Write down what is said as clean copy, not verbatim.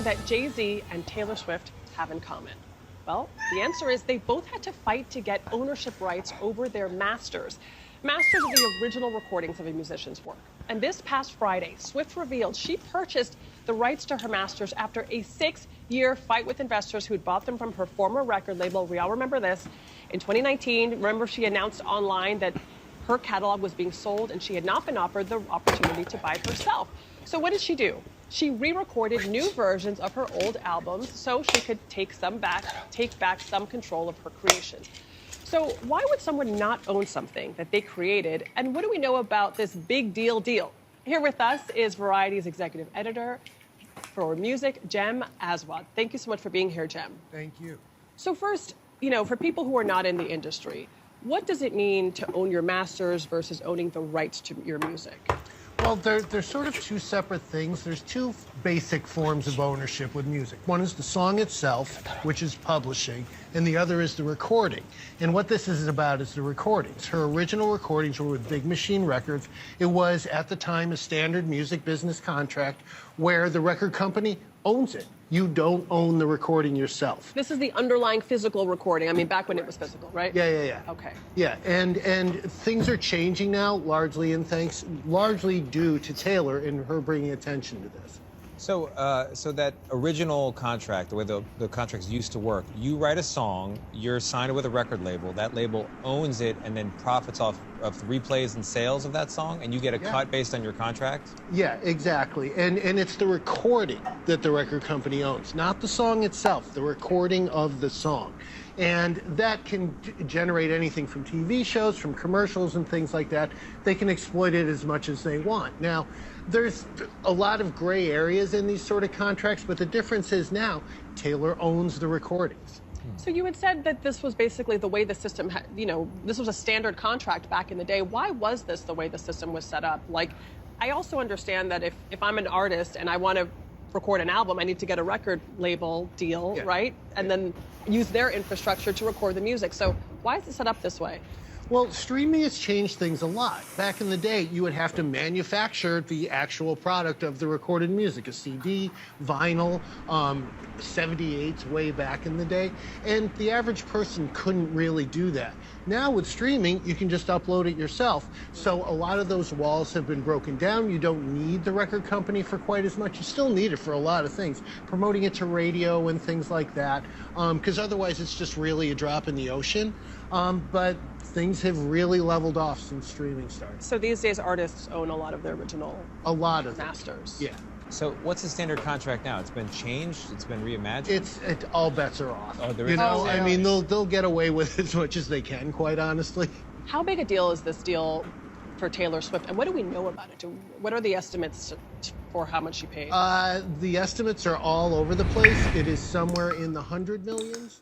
That Jay-Z and Taylor Swift have in common? Well, the answer is they both had to fight to get ownership rights over their masters. Masters of the original recordings of a musician's work. And this past Friday, Swift revealed she purchased the rights to her masters after a 6-year fight with investors who had bought them from her former record label. We all remember this. In 2019, remember she announced online that her catalog was being sold and she had not been offered the opportunity to buy it herself. So what did she do? She re-recorded new versions of her old albums so she could take back some control of her creations. So why would someone not own something that they created? And what do we know about this big deal? Here with us is Variety's executive editor for music, Jem Aswad. Thank you so much for being here, Jem. Thank you. So first, for people who are not in the industry, what does it mean to own your masters versus owning the rights to your music? Well, they're sort of two separate things. There's two basic forms of ownership with music. One is the song itself, which is publishing, and the other is the recording. And what this is about is the recordings. Her original recordings were with Big Machine Records. It was, at the time, a standard music business contract where the record company owns it. You don't own the recording yourself. This is the underlying physical recording. I mean, back when it was physical, right? Yeah. Okay. Yeah, and things are changing now, largely due to Taylor and her bringing attention to this. So that original contract, the way the contracts used to work, you write a song, you're signed with a record label, that label owns it and then profits off of replays and sales of that song, and you get a cut based on your contract? Yeah, exactly. And it's the recording that the record company owns, not the song itself, the recording of the song. And that can generate anything from TV shows, from commercials and things like that. They can exploit it as much as they want. Now, there's a lot of gray areas in these sort of contracts, but the difference is now Taylor owns the recordings. So you had said that this was basically the way the system, this was a standard contract back in the day. Why was this the way the system was set up? Like, I also understand that if I'm an artist and I want to record an album, I need to get a record label deal, right? And then use their infrastructure to record the music. So why is it set up this way? Well, streaming has changed things a lot. Back in the day, you would have to manufacture the actual product of the recorded music, a CD, vinyl, 78s way back in the day, and the average person couldn't really do that. Now with streaming, you can just upload it yourself. So a lot of those walls have been broken down. You don't need the record company for quite as much. You still need it for a lot of things, promoting it to radio and things like that, because otherwise it's just really a drop in the ocean. But things have really leveled off since streaming started. So these days, artists own a lot of their original masters. Yeah. So what's the standard contract now? It's been changed? It's been reimagined? All bets are off. Oh, there is I mean, they'll get away with as much as they can, quite honestly. How big a deal is this deal for Taylor Swift, and what do we know about it? What are the estimates for how much she paid? The estimates are all over the place. It is somewhere in the 100 millions.